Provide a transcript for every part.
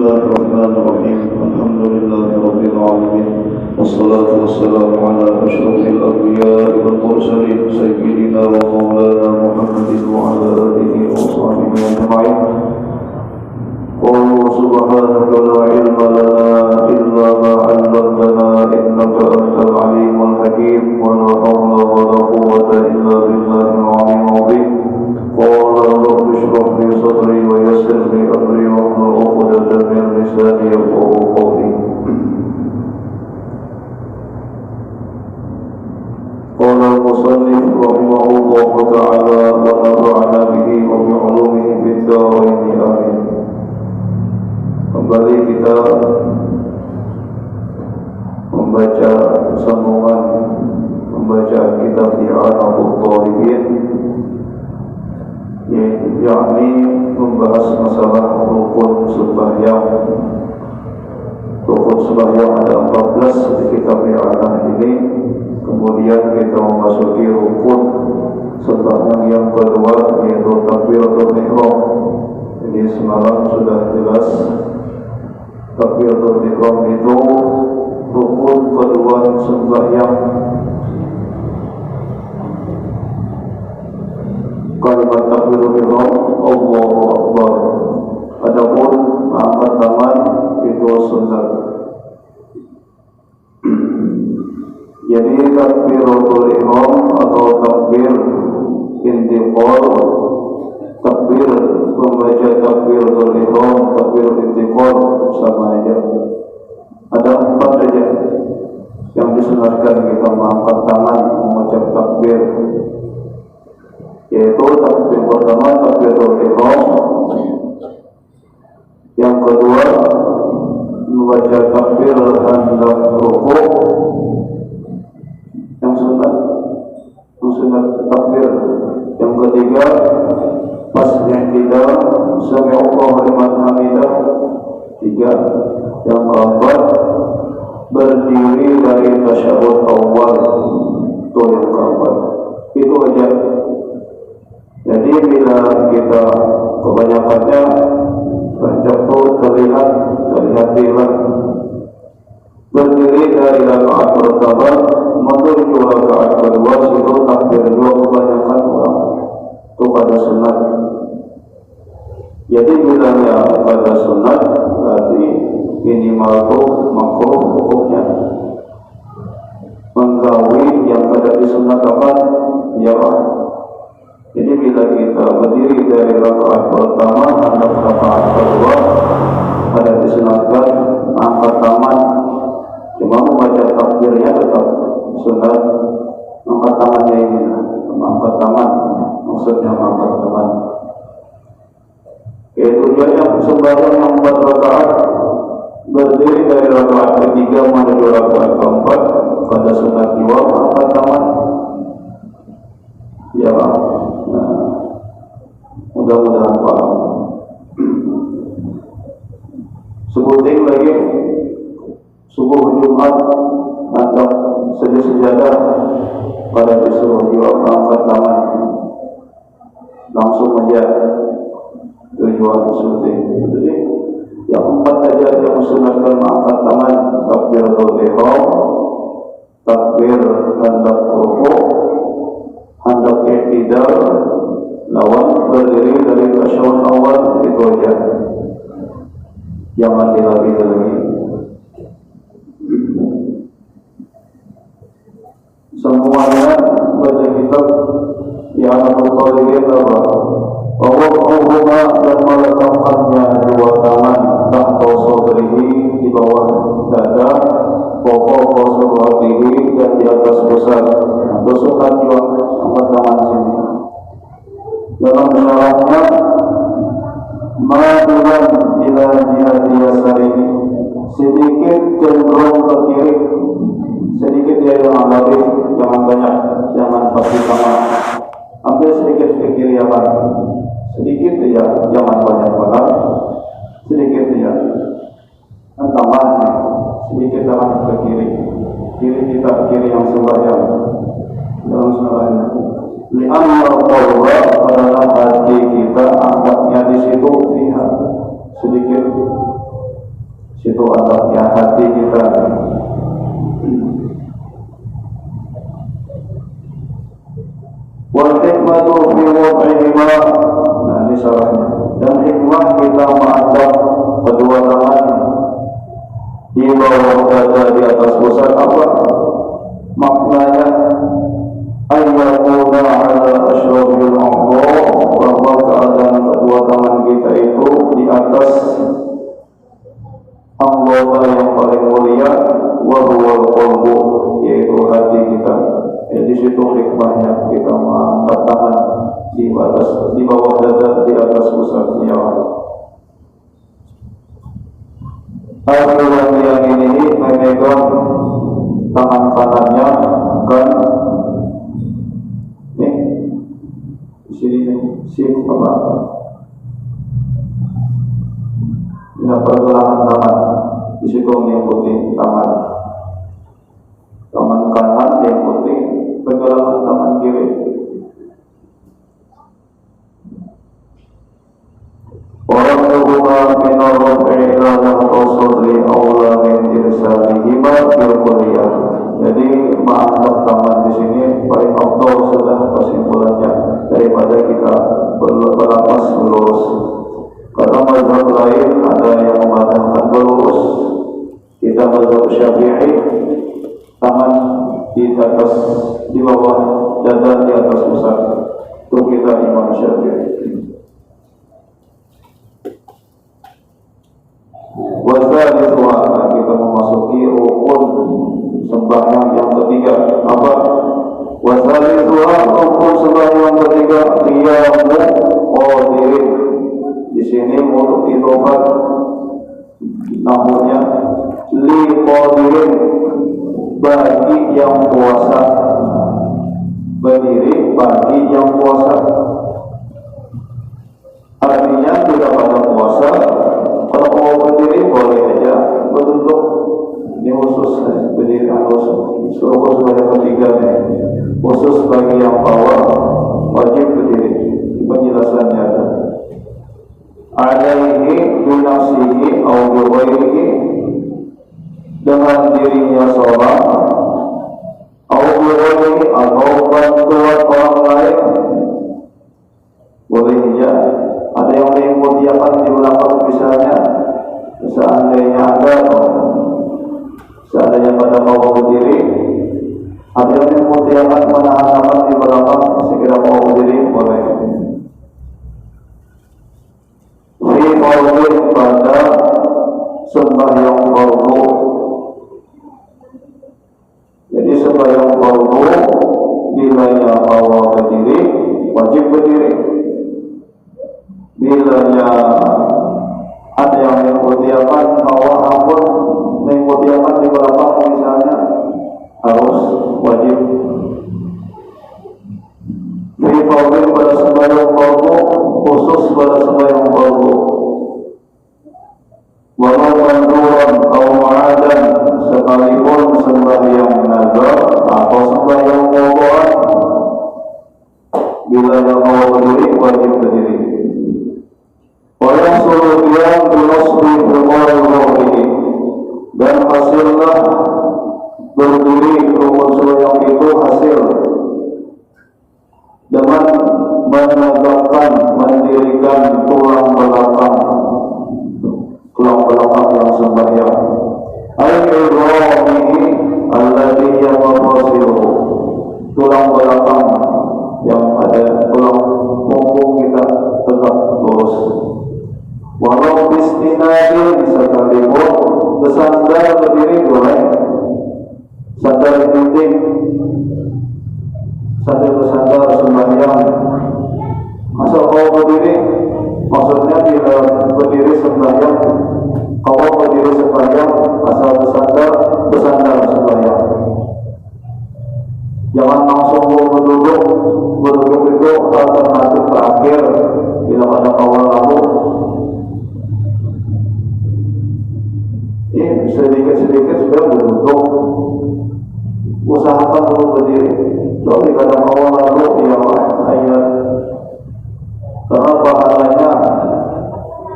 Bismillahirrahmanirrahim. Alhamdulillahirabbil alamin. Wassalatu wassalamu ala asyrafil anbiya'i wal mursalin sayyidina wa maulana Muhammadin wa ala alihi wa sahbihi ajma'in. Qul subhanaka la ilma lana illa ma 'allamtana innaka antal alimul hakim wa la hawla wa la quwwata illa billahil 'aliyyil 'azim. Qala rabbi shrah li sadri wa yassir li amri wahlul 'uqdatam min lisani yafqahu qawli. Qala al-musannif rahimahullahu ta'ala wa nafa'ana bihi wa bi 'ulumihi fid dharain amin. Kembali kita membaca sambungan membaca kitab I'anatul Talibin, yakni membahas masalah rukun sembahyang. Rukun sembahyang ada 14 di kitab I'anah ini. Kemudian kita memasuki rukun sembahyang yang kedua, yaitu takbiratul ihram. Jadi semalam sudah jelas takbiratul ihram itu rukun kedua sembahyang. Kalimat takbiratul ihram Allahu Akbar. Adapun angkat tangan itu sunat. Jadi takbiratul ihram atau takbir intiqal, takbir membaca takbiratul ihram, takbir intiqal sama aja. Ada 4 saja yang disunatkan kita mengangkat tangan mengucap takbir, yaitu takbir pertama takbiratul ihram, yang kedua membaca takbir hendak rukuk, yang sunat takbir, yang ketiga pas i'tidal sami Allahu liman hamidah, 3, yang keempat berdiri dari tasyahud awal, itu yang keempat. Itu aja. Jadi bila kita kebanyakannya terjatuh terlihat hilang. Berdiri dari rakaat pertama menuju rakaat kedua, itu takbir dua kebanyakan orang itu pada sunat. Jadi bila yang pada sunat berarti minimal itu makruh hukumnya. Menggawi yang tidak disunatkan ya. Jadi bila kita berdiri dari rakaat pertama hendak rakaat kedua, ada disunatkan angkat tangan. Cuma membaca takbirnya tetap sunat. Angkat tangannya ini, angkat tangan, maksudnya angkat tangan. Yaitu yang sembahyang yang 4 rakaat, berdiri dari rakaat ketiga menuju rakaat keempat, pada sunat jiwa angkat tangan. Ya, mudah-mudahan paham. Sebutin lagi subuh Jumat atau sejadah pada disuruh jiwa angkat tangan, langsung aja tujuan sebutin. Jadi yang 4 aja yang sunatkan angkat tangan: takbiratul ihram, takbir hendak rukuk, hendak i'tidal, lawan berdiri dari tasyahud awal. Itu aja, jangan dilagi-lagi. Semuanya baca kitab I'anatul Talibin bahwa dan meletakkannya 2 tangan tahta sadrihi, di bawah dada, fawqa suratihi, dan di atas pusat. Sunat juga angkat tangan sini. Dalam syarahnya madulan ila jihati yasarihi, sedikit cenderung ke kiri, sedikit dia jangan lebih, jangan banyak, jangan pasti sama. Ambil sedikit ke kiri apa? Sedikit dia, jangan banyak banget. Sedikit dia. Tambahnya sedikit tangan ke kiri. Kiri kita, kiri yang sembahyang. Dalam sembahyang. Li'anna Allah adalah hati kita angkatnya di situ, lihat sedikit situ adabnya hati kita. Wal hikmatu fi wad'ihima, nah ini salahnya. Dan hikmah kita mengadab kedua tangan di bawah dada di atas pusat apa? Maknanya ayyakuna ala asyrafil a'dha, bahwa keadaan kedua tangan kita itu di atas anggota yang paling mulia, wa huwal qalbu, yaitu hati kita. Di situ hikmahnya kita mengangkat tangan di bawah dada di atas pusatnya. Akhirnya yang ini memegang tangan kanannya kan nih di sini nih sini apa? Ini pergelangan tangan di situ mengikuti tangan kanan mengikuti pergelangan tangan kiri. Orang berhubungan minor ila mahtasudri awla min irsalihima bilkuliah. Jadi mengangkat tangan di sini paling afdal sudah kesimpulannya daripada kita berlapas lurus. Karena mazhab lain ada yang mengatakan berlurus. Kita mazhab Syafi'i tangan di atas, di bawah dada di atas pusat. Itu kita Imam Syafi'i. Wasalisu, kita memasuki rukun sembahyang yang ketiga. Apa? Wasalisu, rukun sembahyang yang ketiga, qiyamu qadirin. Di sini untuk idhofat namanya li qadirin, bagi yang puasa, berdiri bagi yang puasa. Artinya tidak pada puasa, kalau mau berdiri boleh aja, berduduk ini khusus berdiri harus suruh sebagai ketiga nih, khusus bagi yang bawah wajib berdiri. Penjelasannya alaihi binafsihi au biwairihi, dengan dirinya seorang, au biwairihi atau bantuan orang lain. Boleh aja ada yang mengikuti akan di belakang, misalnya seandainya ada seandainya pada mau berdiri, ada yang mengikuti akan menahan di belakang, segera mau berdiri boleh. Fi fardhin, pada sembahyang fardu. Jadi sembahyang fardu bilanya awal berdiri wajib berdiri. Bilanya ada yang mengikuti akan bawah pun mengikuti akan di belakang misalnya, harus wajib. Fi fardhin, pada sembahyang fardu, khusus pada sembahyang fardu. Walau manduran atau ma'adan, sekalipun sembahyang nazar atau sembahyang qadaan, bila yang mau berdiri wajib berdiri. Walau suruh qiyam binasbi firman, dan hasillah berdiri rukun sembahyang itu hasil dengan menegakkan, mendirikan tulang belakang yang sembahyang. Al-Ibrahimi alladhi yamafasiru, tulang belakang yang ada tulang punggung kita tegak lurus. Walau bistinadin, sekalipun bersandar berdiri boleh, sandar di dinding sambil bersandar sembahyang. Asal kau berdiri, maksudnya bila berdiri sembahyang, kau berdiri sembahyang asal bersandar sembahyang. Jangan langsung berduduk itu alternatif terakhir bila ada kawal lalu. Ini sedikit sudah berduduk, usahakan dulu berdiri. Kalau ada kawal lalu, ya ayat, karena pahalanya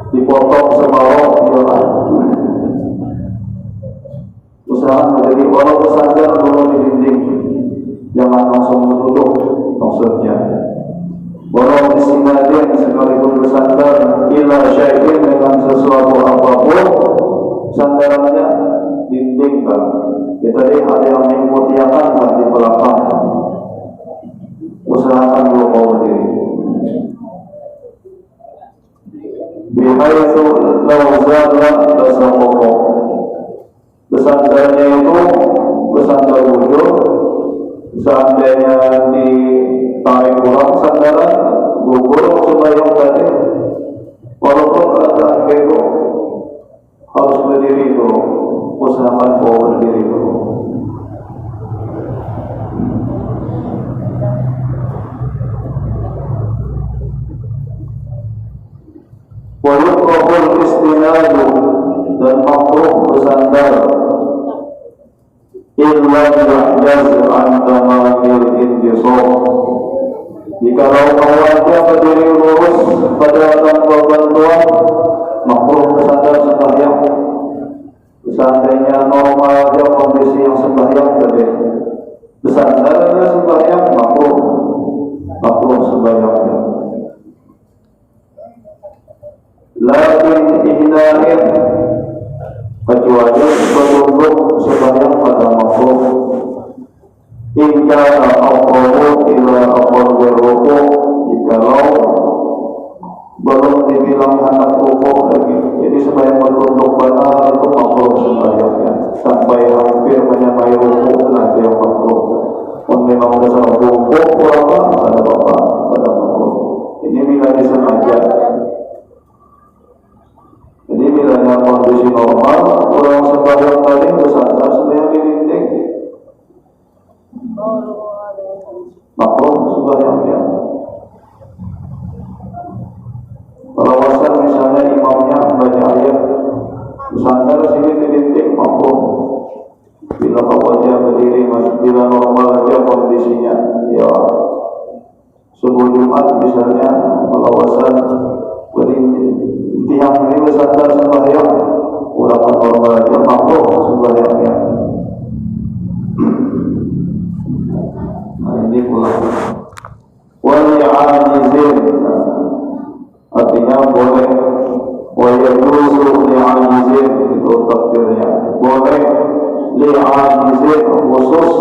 dipotong separuh, ya berusaha menjadi orang bersandar dulu di dinding, jangan langsung duduk maksudnya. Walau istinadin sekalipun bersandar ila syai'in dengan sesuatu apapun, sandarannya dinding kan. Kita lihat ada yang mengutiakan kan di belakang. Usahakan dulu kau berdiri. Bihaitsu law zala tasaqqa. Bersandarnya itu bersandar wujud. Seandainya ditarik ulang sandaran, gugur sembahyang tadi. Walaupun keadaan bego, harus berdiri dulu. Usahakan kau berdiri dulu. Wayukrahul istinadu, dan makruh bersandar illa yahjaz an tamamil intisab. Jikalau kawannya berdiri lurus pada tanpa bantuan, makruh bersandar sembahyang. Seandainya normal aja kondisi yang sembahyang tadi, bersandar aja sembahyang, makruh sembahyangnya. Lakin ihdain, kecuali berunduk sembahyang pada makruh. Hingga al-qawlu ila aqarbi ruku, jikalau belum dibilang anak ruku lagi, jadi sembahyang berunduk benar itu makruh sembahyangnya sampai hampir menyamai ruku, nanti yang makruh. Memang dasar ruku berapa ada bapak pada makruh. Ini bila disengaja. Jadi bilanya kondisi normal, orang sembahyang tadi bersandar sembahyang di dinding, makruh sembahyangnya. Kalau wasat misalnya imamnya baca ayat, bersandar sini di dinding, makruh. Bila kau aja berdiri, bila normal aja kondisinya, ya subuh Jumat misalnya, kalau wasat berdiri tiang ini bersandar sembahyang, ulangan normal aja makruh sembahyangnya. Nah ini pula wali'ajizin, artinya boleh. Wayajuzu li'ajizin, itu takdirnya boleh. Li'ajizin khusus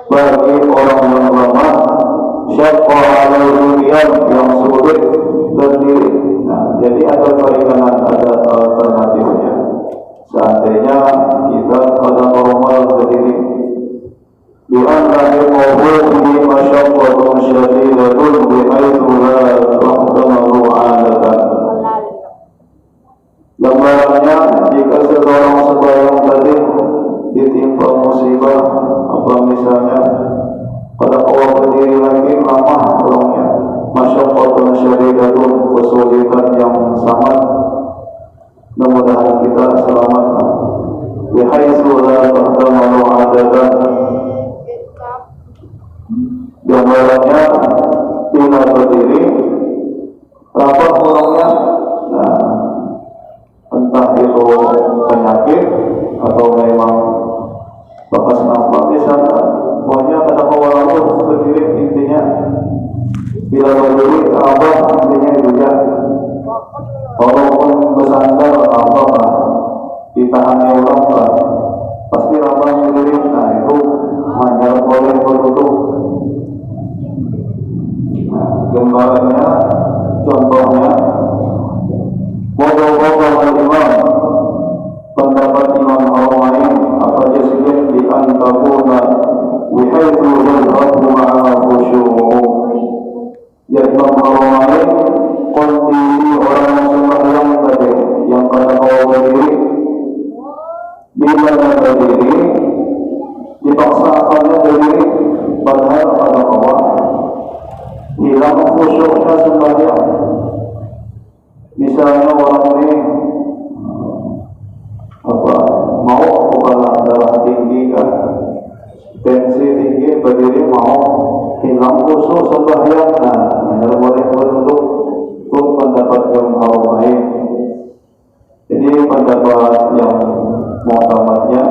bagi orang yang lemah, syaqqa alaihi yang sulit berdiri. Nah, jadi ada perikanan, ada alternatifnya. Seandainya kita pada normal berdiri, bi'anna liqawwuhi masyaqqatun syadidatun bi'aithu la tahtamalu 'adatan. Gambarannya, jika seseorang sembahyang tadi ditimpa musibah, apa misalnya pada awal berdiri lagi lama orangnya, masyaqqatun syadidatun, kesulitan yang sangat, mudah-mudahan kita selamat. Bihaitsu la tahtamalu 'adatan, gambarannya bila berdiri rapat orangnya, nah entah itu penyakit atau memang bekas nafas di sana, pokoknya pada awal berdiri intinya bila berdiri rapat intinya itu ya. Walaupun bersandar apa ditahani orang pasti rapat berdiri. Nah itu hanya boleh berduduk. Gambarannya, contohnya, wadaw imam, pendapat imam Haramain, apa jasmin di antakuna bihaitsu yadhhabu ma'a khusyu'u. Ya imam Haramain, kondisi orang yang sembahyang tadi, yang kata kau berdiri, bila berdiri dipaksakannya berdiri, padahal pada bawah hilang khusyuknya sembahyang. Misalnya orang ini mau kepala darah tinggi kan, tensi tinggi, berdiri mau hilang khusyuk sembahyang. Nah, boleh berduduk. Itu pendapat yang Haramain. Jadi pendapat yang mu'tamadnya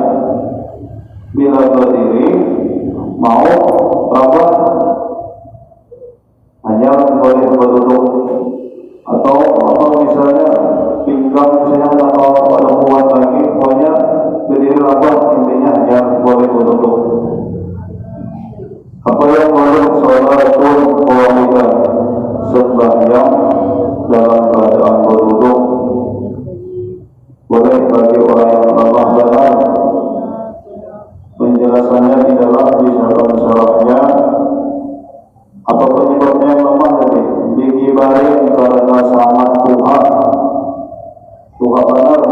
Boleh bagi orang yang lemah benar. Penjelasannya di dalam syarah-syarahnya. Apa penyebabnya yang lemah tadi? Dikibarin karena sangat Tuhan benar.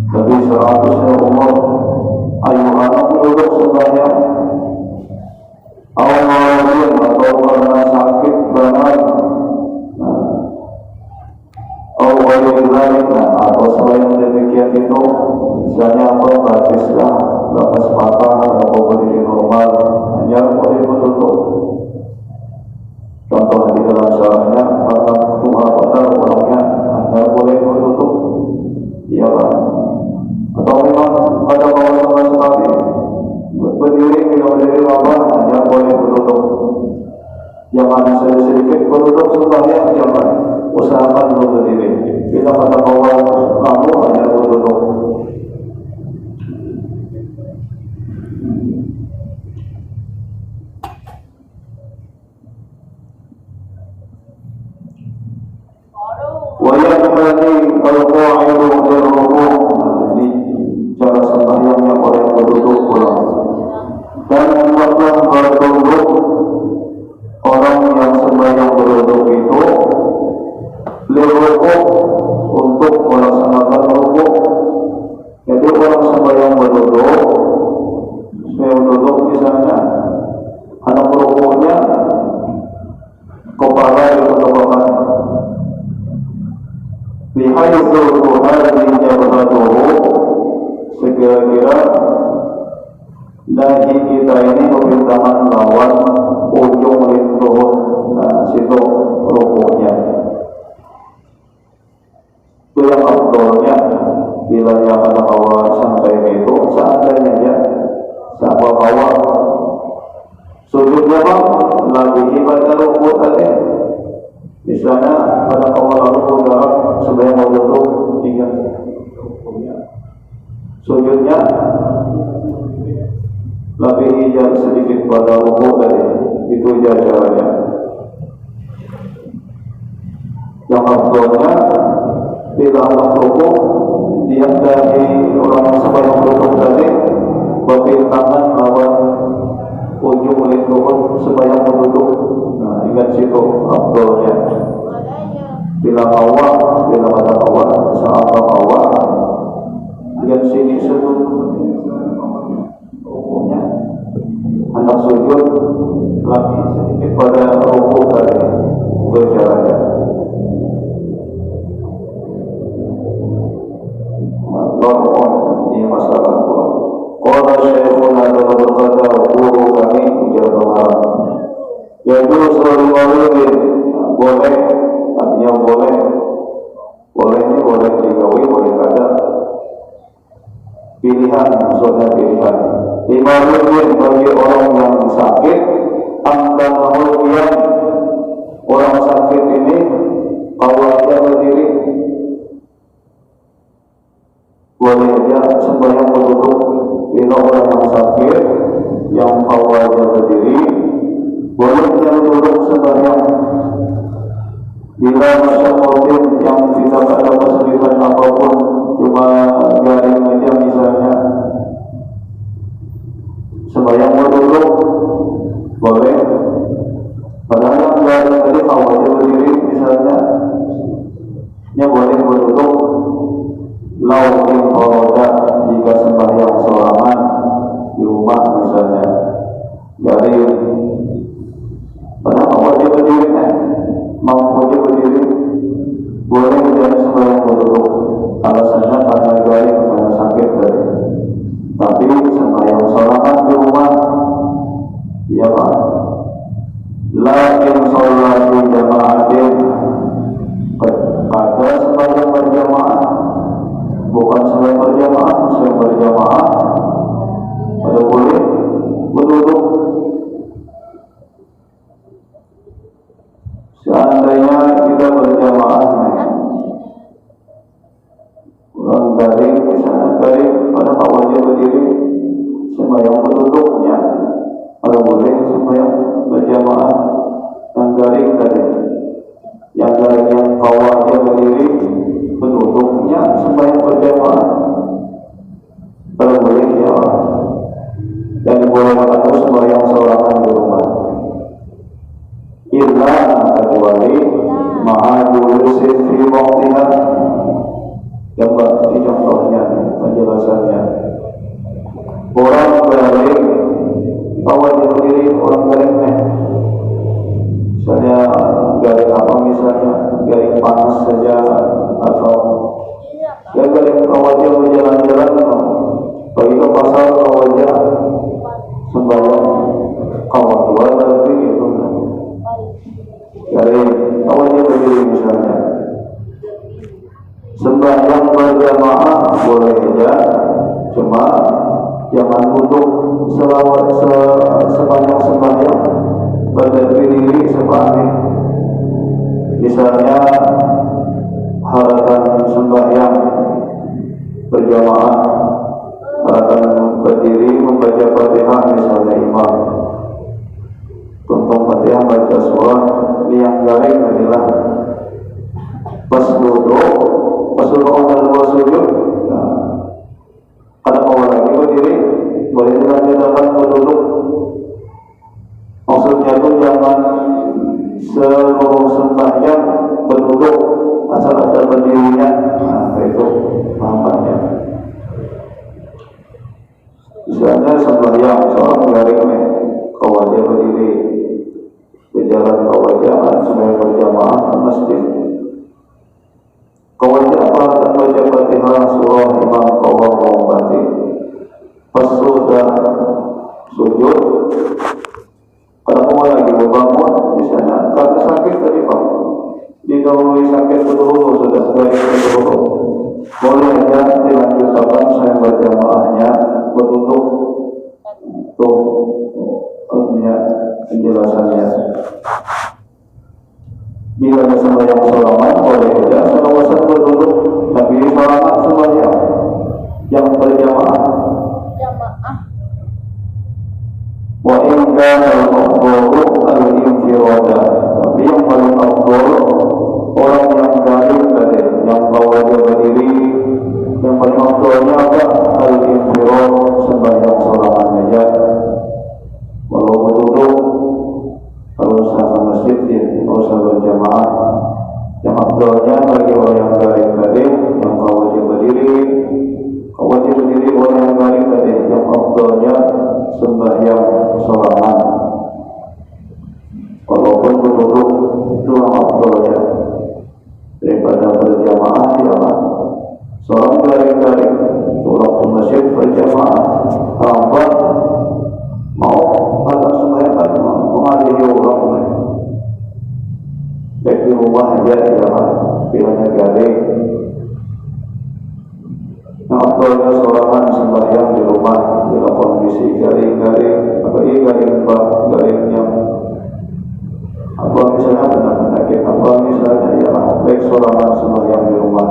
Tapi 100 umur ayu anak duduk sembahyang awal atau karena sakit benar atau selain demikian itu, misalnya apa batislah lepas patah atau berdiri normal, hanya boleh menutup. Contoh di dalam syarahnya, karena Tuhan benar orangnya hanya boleh menutup, iya kan? Atau memang pada bawah sekali berdiri tidak berdiri apa, hanya boleh menutup. Jangan sedikit menutup sembahyang, jangan usahakan belum berdiri. Bila pada bawah kamu hanya menutup. Wayang tadi kalau qa'idu berrukuk, ini cara sembahyangnya orang yang berduduk pulang. Dan hendaklah berduduk orang yang sembahyang berduduk itu lirukuk untuk melaksanakan rukuk. Jadi orang sembahyang berduduk, misalnya anak rukuknya kepala diletakkan bihaitsu hadhihi jabhatuhu, sekira-kira dahi kita ini membentangkan lawan ujung lintuh. Nah, situ rukuknya. Itu yang afdolnya. Bila yang ada hawa sampai itu, seandainya ya sahabat hawa sujudnya bang lagi ibadah rukuk tadi, misalnya pada awal rukuk dalam sebanyak mau duduk tinggal sujudnya lebih hijau sedikit pada rukuk tadi, itu caranya. Yang afdolnya bila anak rukuk dia dari orang sembahyang rukuk tadi berpintangan lawan ujung lintuh sembahyang duduk. Nah, ingat situ afdolnya. Bila awal, bila ada awal, saat awal, lihat sini sujud rukuknya, anak sujud lebih sedikit pada rukuk tadi, itu caranya. Ini masalah pula. Qala syekhuna dalam berkata guru kami ujar pengarang. Yaitu selalu boleh, artinya boleh. Boleh ini boleh digawi, boleh kada. Pilihan, maksudnya pilihan. Limaruddin bagi orang yang sakit, amdanahulkian, orang sakit ini awalnya berdiri. Boleh aja sembahyang berduduk. Bila orang yang sakit yang awalnya berdiri, boleh dia duduk sembahyang. Bila masyarakat yang tidak ada kesulitan apapun, cuma garing aja misalnya, sembahyang berduduk boleh. Padahal yang garing tadi awalnya berdiri misalnya, nya boleh berduduk. Laukin foroda jika sembahyang selaman di rumah misalnya garing, padahal awal dia berdiri mampu dia berdiri, boleh dia sembahyang berduduk. Alasannya karena garing, karena sakit tadi. Tapi sembahyang selaman di rumah, iya pak. Lakin sholat di jama'atin, ada sembahyang berjamaah. Bukan selain berjamaah, pada boleh berduduk. Seandainya kita berjamaah, orang garing, misalnya garing, pada awalnya berdiri, sembahyang berduduknya, pada boleh sembahyang berjamaah. Yang garing tadi, yang garing yang awalnya berdiri, berduduknya sembahyang penjelasannya. Orang garing, kawan yang berdiri orang garingnya. Misalnya garing apa misalnya, garing panas saja atau ya garing kawan yang berjalan-jalan, pergi ke pasar kawan yang sembahyang kawan tua nanti itu. Garing kawan yang berdiri misalnya. Sembahyang berjamaah boleh aja, cuma jangan duduk sepanjang sembahyang berdiri sepanjang. Misalnya harapan sembahyang berjamaah, harapan berdiri membaca Fatihah misalnya imam, tuntung Fatihah baca surah, yang garing adalah pas duduk dan dua sujud. Ada mau lagi berdiri, boleh dilanjutkan berduduk. Maksudnya itu jangan seluruh sembahyang berduduk, asal ada berdirinya. Nah, itu namanya. Misalnya sembahyang seorang garing kau wajah berdiri, berjalan kau wajah sembahyang berjamaah ke masjid. Kau wajah apa baca Fatihah surah imam kau menghormati. Pas sudah sujud, kalau mau lagi bangun di sana, karena sakit tadi Pak, didahului sakit dulu sudah garing dulu. Boleh aja dilanjutkan saya berjamaahnya berduduk. Tuh, penjelasannya. Bila ada sembahyang salaman boleh aja salawasan berduduk, tapi salaman sembahyang yang berjamaah. Wa in kana al-afdalu al-infirada, tapi yang paling afdal orang yang garing tadi, yang bawa dia berdiri, yang paling afdalnya apa? Al-infirad, sembahyang salaman aja. Kalau berduduk, kalau usah ke masjid ya, kalau usah berjamaah. Yang afdalnya bagi orang yang garing tadi, yang bawa dia berdiri, wajib berdiri orang yang garing tadi, yang afdalnya sembahyang salaman. Walaupun berduduk itu yang afdalnya daripada berjamaah jangan. Seorang garing-garing pulang ke masjid berjamaah, apa mau ada sembahyang kan mengadili orang baik di rumah aja jangan, bilanya garing. Yang afdalnya sorangan sembahyang di rumah bila kondisi garing-garing, apalagi garing yang apa misalnya ada penyakit apa misalnya ya baik sorangan sembahyang di rumah.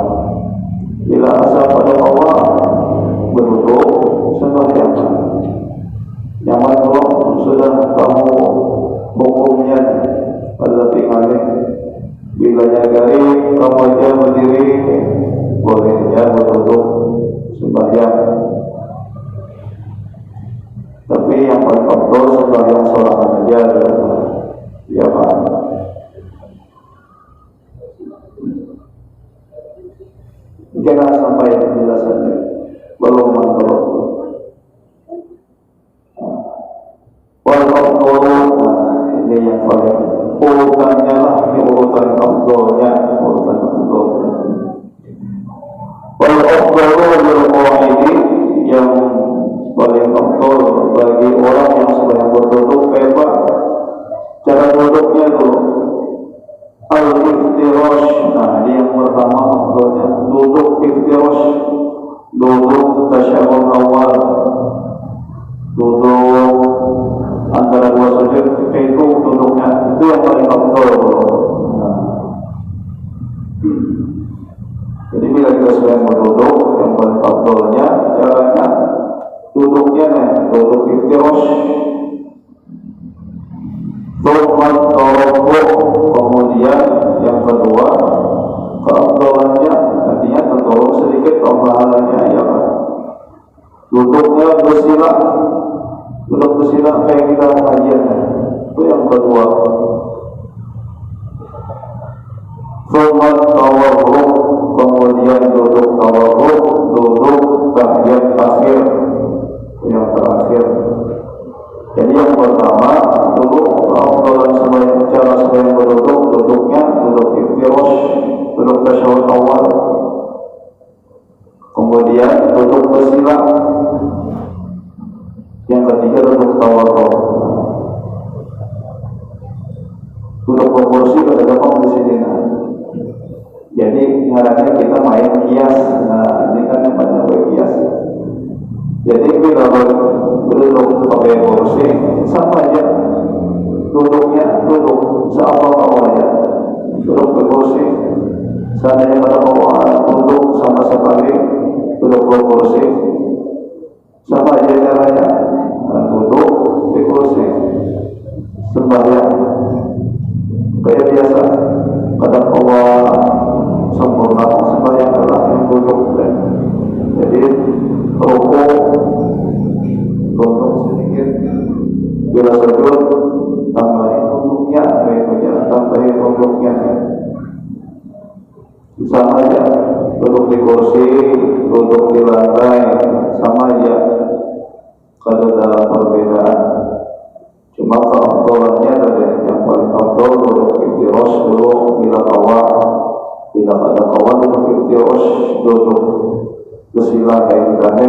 Bila asa pada Allah berduduk sembahyang nyaman kalau sudah kamu hukumnya pada tinggalnya. Bilanya garing kamu aja berdiri, bolehnya berduduk sembahyang. Tapi yang paling afdal sembahyang sorangan aja ya Pak. Jangan sampai penjelasannya belum mantul. Wal ini yang paling urutannya lah, ini urutan afdalnya, urutan afdalnya. Wal afdalu ini yang paling afdal bagi orang yang sedang berduduk kayak Pak. Cara duduknya dulu al-iftirash. Nah, ini yang pertama afdalnya duduk iftirash, duduk tasyahud awal, duduk antara dua sujud, itu duduknya itu yang paling afdal. Jadi bila kita sedang berduduk, yang paling afdalnya caranya duduknya duduk iftirash. Kemudian yang kedua keafdalannya, artinya tertolong sedikit pahalanya ya kan. Duduknya bersila, duduk bersila kayak kita pengajian, itu yang kedua. Kemudian duduk tawarruk, duduk tahiyat. pertama dulu dalam sembahyang, cara sembahyang berduduk, duduknya duduk iftirosh, duduk tasyahud awal. Kemudian duduk bersila. Yang ketiga duduk tawarruk. Duduk berkursi pada gampang di sini. Jadi ngarannya kita main kias. Nah, ini kan namanya kias. Jadi bila duduk pakai kursi sama aja, duduknya duduk seawal aja, duduk berkursi. Seandainya pada bawah duduk sama sekali, duduk berkursi sama aja caranya. Duduk di kursi sembahyang kayak biasa, kadang Allah sempurna sembahyang adalah yang duduk. Jadi rukuk sedikit, bila sujud tambahin duduknya, tambahin duduknya. Sama aja, duduk di kursi, duduk di lantai, sama aja. Kalau ada perbedaan, cuma keafdalannya tadi yang paling afdal duduk iftirosh dulu, bila ada kawan duduk iftirosh, duduk bersila kayak gini.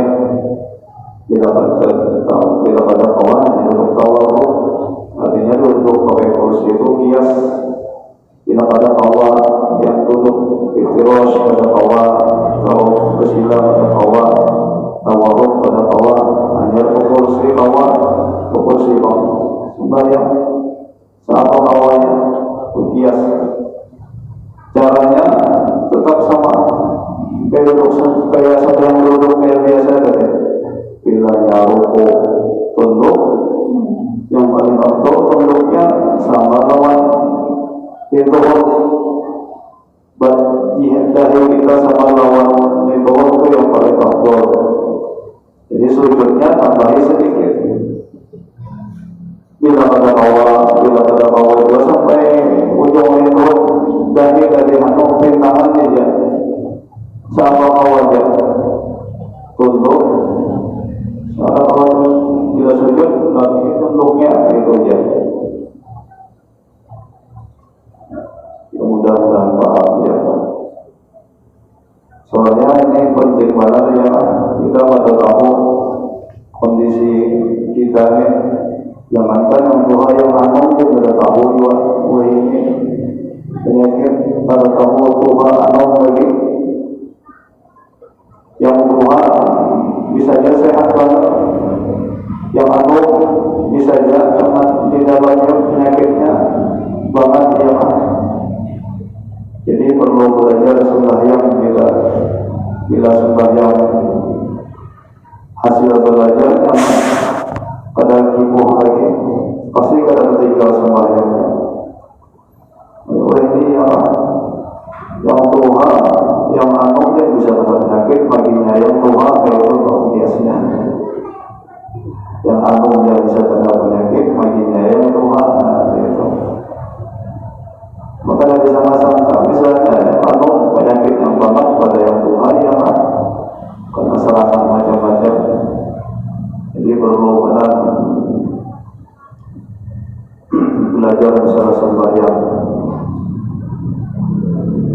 Bila ada kawan duduk tawarruk, artinya duduk pakai kursi itu kias. Bila ada kawan yang duduk iftirosh, ada kawan kalau bersila, ada kawan tawarruk, ada kawan hanya kursi kawan, kursi kawan sembahyang sama kawannya kias. Caranya tetap sama, kayak sedang duduk kayak biasa tadi. Bila rukuk tunduk, yang paling afdal tunduknya sama lawan itu dahi kita sama lawan itu yang paling afdal. Jadi sujudnya tambahi sedikit. Bila ada kawan juga sampai ujung itu dahi dari pintangan aja sama kawan aja tunduk. Sama kawan bila sujud nanti tunduknya itu aja. Mudah-mudahan paham ya. Soalnya ini penting banget ya, kita pada tahu kondisi kita nih. Jangankan yang tua yang anak kita sudah tahu juga ini penyakit, pada tahu tua anak lagi. Yang tua bisa saja sehat banget, yang anak bisa saja sangat tidak banyak penyakitnya banget ya. Jadi perlu belajar sembahyang. Bila sembahyang hasil belajar yang pada kibuh lagi pasti kadang tinggal sembahyangnya. Ini yang tua, yang anu yang bisa kena penyakit baginya yang tua kayak itu biasanya. Yang anu yang bisa kena penyakit baginya yang tua, itu. Maka dari sama-sama misalnya anu penyakit yang banget pada yang tua yang kena serangan macam-macam. Jadi perlu benar belajar masalah sembahyang.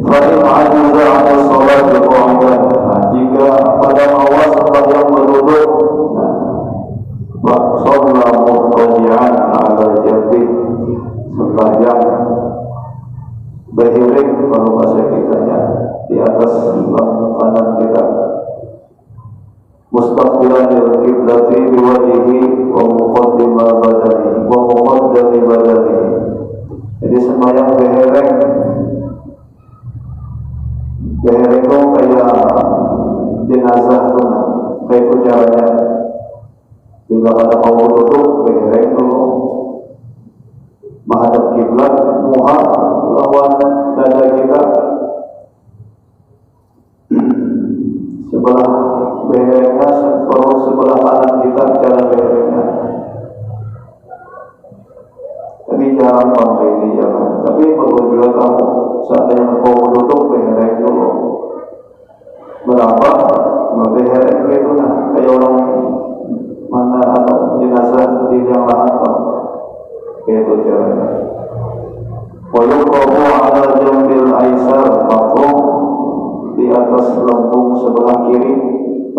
Fa'in ajiza 'ala sholati qa'idan. Jika pada awal sembahyang berduduk, shalla muttaji'an 'ala jambih, sembahyang berhiring kalau bahasa kitanya di atas lambung kanan kita. Mustaqbilan al-qiblati biwajhihi wa muqaddima badanihi. Jadi sembahyang berhiring itu kayak jenazah tuh, kayak itu caranya. Bila ada mau duduk berhiring dulu, menghadap kiblat, muha lawan dada kita, sebelah lehernya sebelah kanan kita, cara lehernya. Tadi jarang pakai ini jangan, tapi perlu juga tahu saat yang mau duduk lehernya dulu berapa, lehernya gitu nah, kayak orang mana jenazah di yang lahan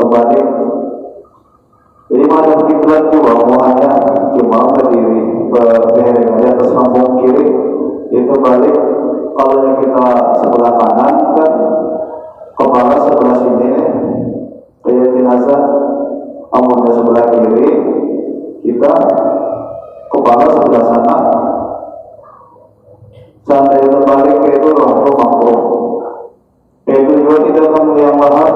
terbalik. Jadi madhab kiblat juga hanya cuma berdiri berleher di atas lambung kiri itu balik. Kalau yang kita sebelah kanan kan kepala sebelah sini kayak jenazah, amunnya sebelah kiri kita kepala sebelah sana. Seandainya terbalik itu langsung makruh. Itu juga tidak akan yang lahar.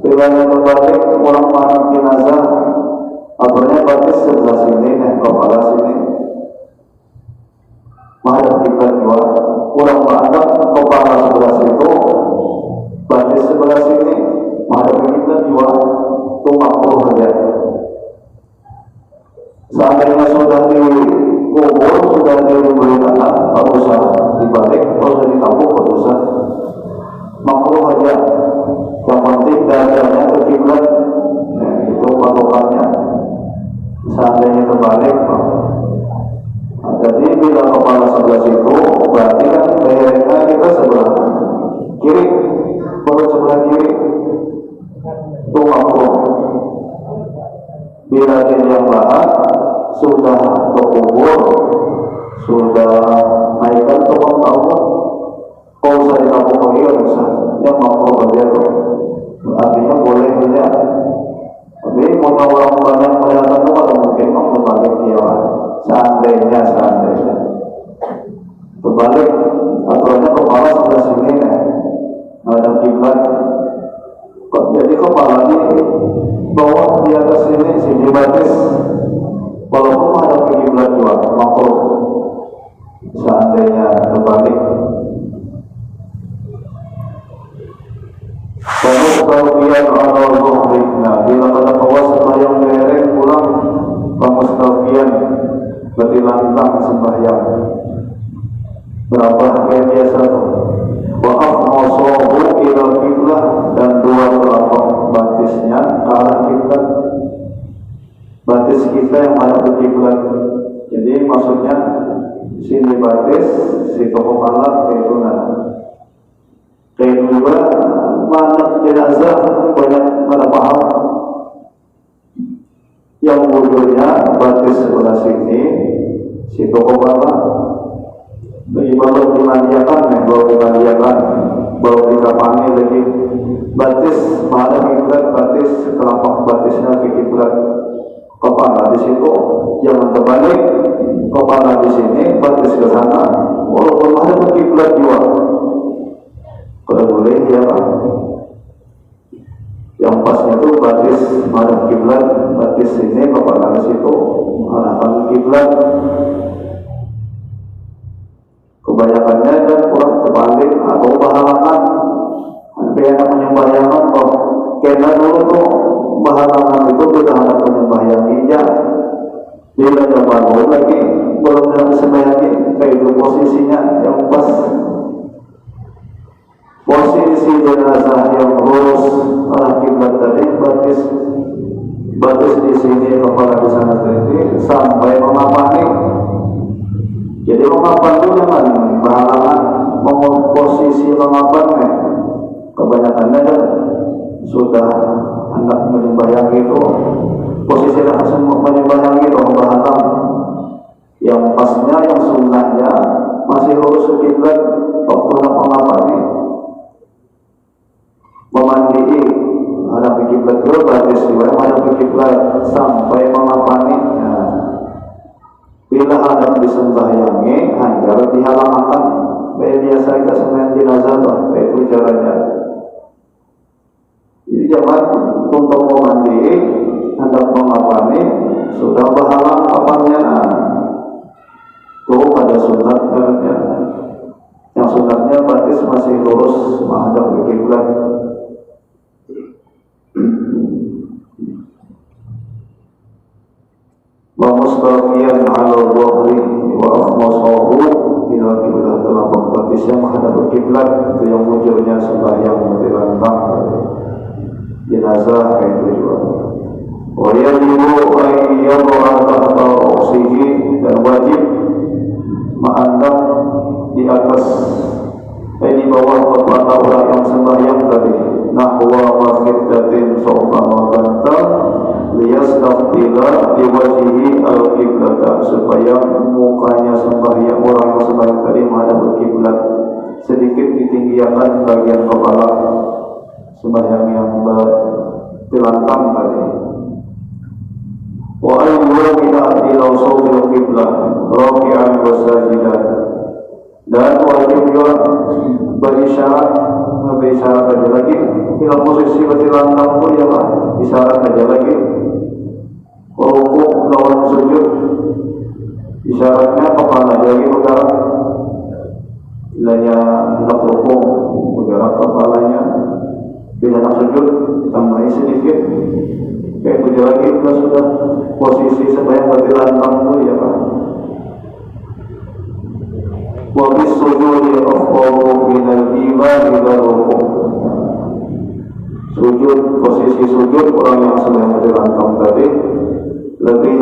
Bila yang terbalik orang pandang jenazah, aturnya batis sebelah sini, kepala sini. Madhab kiblat juga orang pandang kepala sebelah situ, batis sebelah sini. Madhab kiblat juga itu makruh saja. Seandainya sudah dikubur, sudah diberi tanah, tak usah dibalik, tak usah ditabuk, tak usah. Makruh saja. Yang penting dadanya ke kiblat, itu patokannya. Seandainya terbalik, jadi bila kepala sebelah situ, berarti kan lehernya kita sebelah kiri, perut sebelah kiri, itu makruh. Bila dia yang lahat sudah terkubur, sudah naikkan ke Allah, kalau usah ditabuk lagi kan usah, yang makruh saja tuh. Artinya boleh saja. Tapi mau orang banyak melihat itu kalau mungkin membalik dia, seandainya terbalik, aturannya kepala sebelah sini, ada kiblat. Jadi kepala ini bawah di atas sini batis, walaupun ada kiblat juga makruh. Seandainya terbalik. Pemustalqiyan ala dhuhrina, bila pada kawas sembahyang dereng pulang pemustalqiyan berarti lantang sembahyang. Berapa kayak biasa tuh? Wa afnasahu ila qiblah, dan dua telapak batisnya ke arah kiblat. Batis kita yang menghadap ke kiblat. Jadi maksudnya sini batis, situ kepala, itu kayak juga mana jenazah banyak pada paham yang wujudnya batis sebelah sini, situ kepala. Bagi baru dimandiakan, baru dikapani lagi batis mana kiblat, batis telapak batisnya ke kiblat, kepala di situ, jangan terbalik, kepala di sini, batis ke sana, walaupun ada ke kiblat juga. Kalau boleh ya Pak. Yang pasnya itu batis madhab kiblat, batis sini, kepala di situ, mengarahkan kiblat. Kebanyakannya dan kurang terbalik atau berhalangan. Ada yang menyembahyangan kok. Karena dulu tuh berhalangan itu tidak ada penyembahyan hijab. Bila dia bangun lagi belum ada sembahyang, kayak itu posisinya yang pas. Posisi jenazah yang lurus arah kiblat tadi, batis di sini, kepala di sana tadi, sampai mengapani. Jadi mengapan itu jangan berhalangan, posisi mengapan kebanyakannya kan sudah hendak menyembahyangi itu, posisi menyembahyangi itu berhalang. Yang pasnya, yang sunnahnya masih lurus ke kiblat waktu hendak mengapani. Memandi hadap kiblat itu batis juga hadap kiblat sampai mengapani. Bila hadap disembahyangi hanya dihalangan, biasa kita sembahyang jenazah, itu caranya. Jadi jangan untuk memandi hadap mengapani sudah berhalang apanya. Tuh pada sunatnya, yang sunatnya batis masih lurus menghadap kiblat. Wa mustalqiyan 'ala dhahri wa afmasahu ila qiblah, telapak batisnya menghadap kiblat, itu yang wujudnya sembahyang mentilantang jenazah itu juga. Wa yajibu an yad'a tahta ra'sihi, dan wajib mengandang di atas di bawah kepala orang yang sembahyang tadi, nahwa masjiddatin seumpama bantal liyastaqbila biwajhihi al-qiblata, supaya mukanya sembahyang orang yang sembahyang tadi menghadap kiblat, sedikit ditinggikan bagian kepala sembahyang yang bertilantang tadi. Wa ayyuhina ila sawfil qiblah raki'an wa sajidan, dan wajib juga berisyarat saja lagi bila posisi bertilantang pun ya Pak, isyarat saja lagi. Rukuk lawan sujud, isyaratnya kepala lagi bergerak, bilanya hendak rukuk bergerak kepalanya, bila hendak sujud tambahi sedikit. Kayak begitu lagi kalau sudah posisi sembahyang bertilantang pun ya Pak. Wa bis sujudi afdalu minal iman ila rukuk. Sujud, posisi sujud orang yang sembahyang bertilantang tadi lebih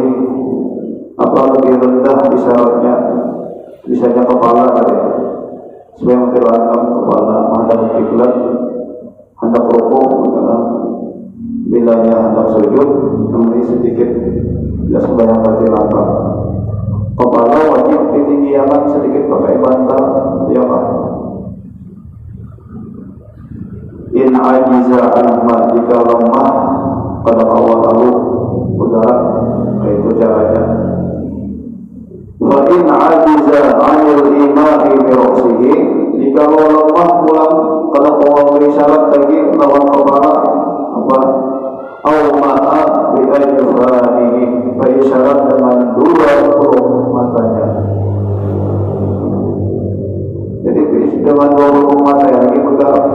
lebih rendah isyaratnya, misalnya kepala tadi sembahyang bertilantang kepala menghadap kiblat, hendak rukuk bilanya hendak sujud tambah sedikit, bila sembahyang bertilantang kepala wajib ditinggikan sedikit pakai bantal ya Pak. In ajiza anhuma, jika lemah pada awal lalu bergerak, itu caranya. Wa in ajiza anil ima'i bi ra'sihi, jika lemah pulang pada awal berisyarat lagi lawan kepala apa au ma'a bi ajfanihi, berisyarat dengan dua huruf matanya. Jadi dengan dua huruf mata yang lagi bergerak.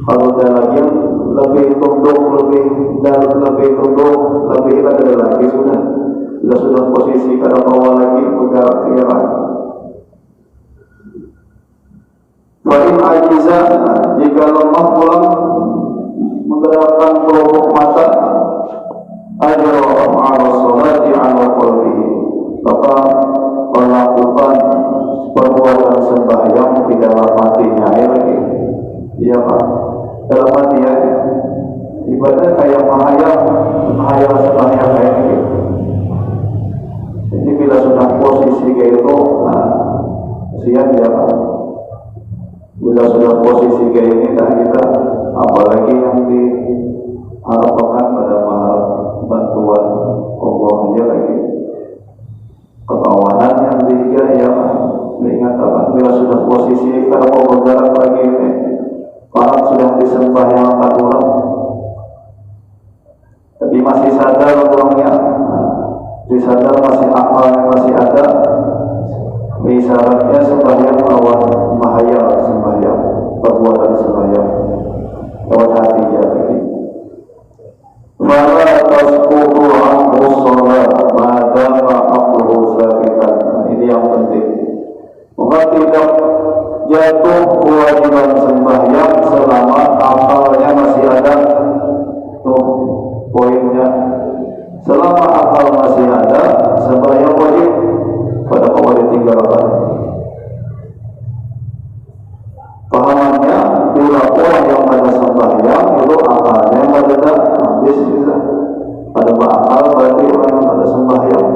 Kalau ada lagi yang lebih tunduk, lebih dalam, lebih tunduk, lebih ada lagi sudah posisi pada bawah lagi bergerak ya Pak. Wa in ajiza, jika lemah pulang menggerakkan pelupuk mata, ajra ma'al salati 'ala qalbihi, maka melakukan perbuatan sembahyang di dalam hatinya lagi ya Pak. Dalam hati ya, ibadah kayak menghayal sembahyang kayak gitu. Jadi bila sudah posisi kayak itu, siap ya Pak. Bila sudah posisi kayak ini, kita apalagi yang diharapkan pada bantuan Allah aja lagi. Ketawanan yang tiga ya Pak. Diingatkan bila sudah posisi kalau mau bergerak lagi ini, orang sudah disembahyang angkat ulang, tapi masih sadar orangnya, disadar masih akalnya masih ada, isyaratnya sembahyang lawan mahayal sembahyang, perbuatan sembahyang lewat hatinya lagi. Fala tasqutu anhu shalah madama aqluhu sabitan. Ini yang penting. Maka tidak jatuh kewajiban sembahyang selama akalnya masih ada. Tuh poinnya, selama akal masih ada sembahyang wajib, pada kau ditinggalkan. Pahamannya bila orang yang pada sembahyang itu akalnya pada habis juga. Ada akal berarti orang yang pada sembahyang.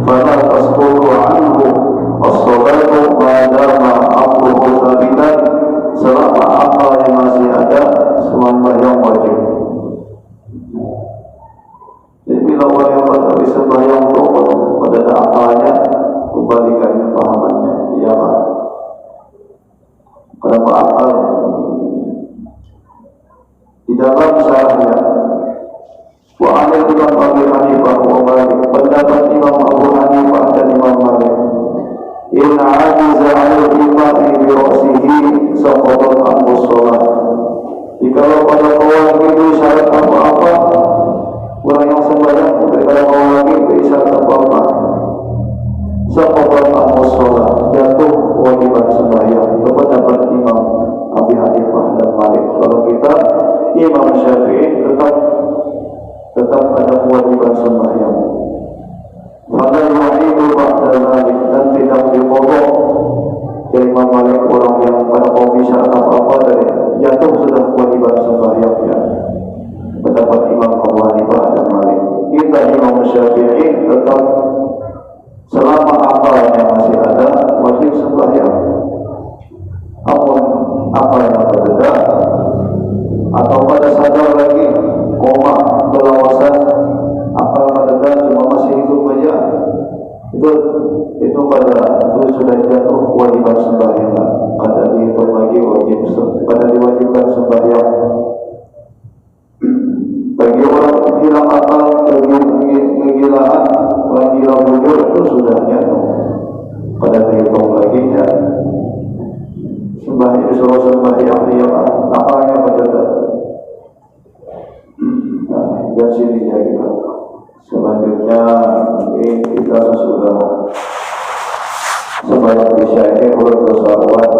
Fala tasqutu anhu as-salatu madama aqluhu sabitan, selama akalnya masih ada sembahyang wajib. Jadi bila orang yang pada sembahyang itu pada akalnya, kembalikannya pahamannya ya Pak. Kenapa akal? Di dalam syarahnya, wa anil Imam Abu Hanifah wa Malik, pendapat Imam Abu Hanifah dan Imam Malik, in ajiza 'anil imani bi ra'sihi saqata anhu shalah. Jika pada orang itu syarat apa-apa, orang yang sembahyang daripada orang lagi berisyarat apa-apa, saqata anhu shalah, jatuh kewajiban sembahyang. Pendapat Imam Abu Hanifah dan Malik. Kalau kita Imam Syafi'i tetap ada kewajiban sembahyang. Maka yu'idu ba'da dzalik, dan tidak diqadha Jadi Imam Malik orang yang pada kau bisa apa-apa dari jatuh sudah kewajiban sembahyangnya. Pendapat Imam Abu Hanifah dan Malik. Kita Imam Syafi'i tetap selama akalnya masih ada wajib sembahyang. Namun akalnya tidak atau pada sadar lagi koma kelawasan akal tidak cuma masih hidup saja itu pada itu sudah jatuh kewajiban sembahyang, kada dihitung lagi wajib pada diwajibkan sembahyang. Bagi orang hilang akal, kegilaan, orang gila bujur itu sudah jatuh pada dihitung lagi ya. Sembahyang disuruh sembahyang dia akalnya pada dan sini ya kita. Selanjutnya kita sudah sembahyang isya ini ulun bersahabat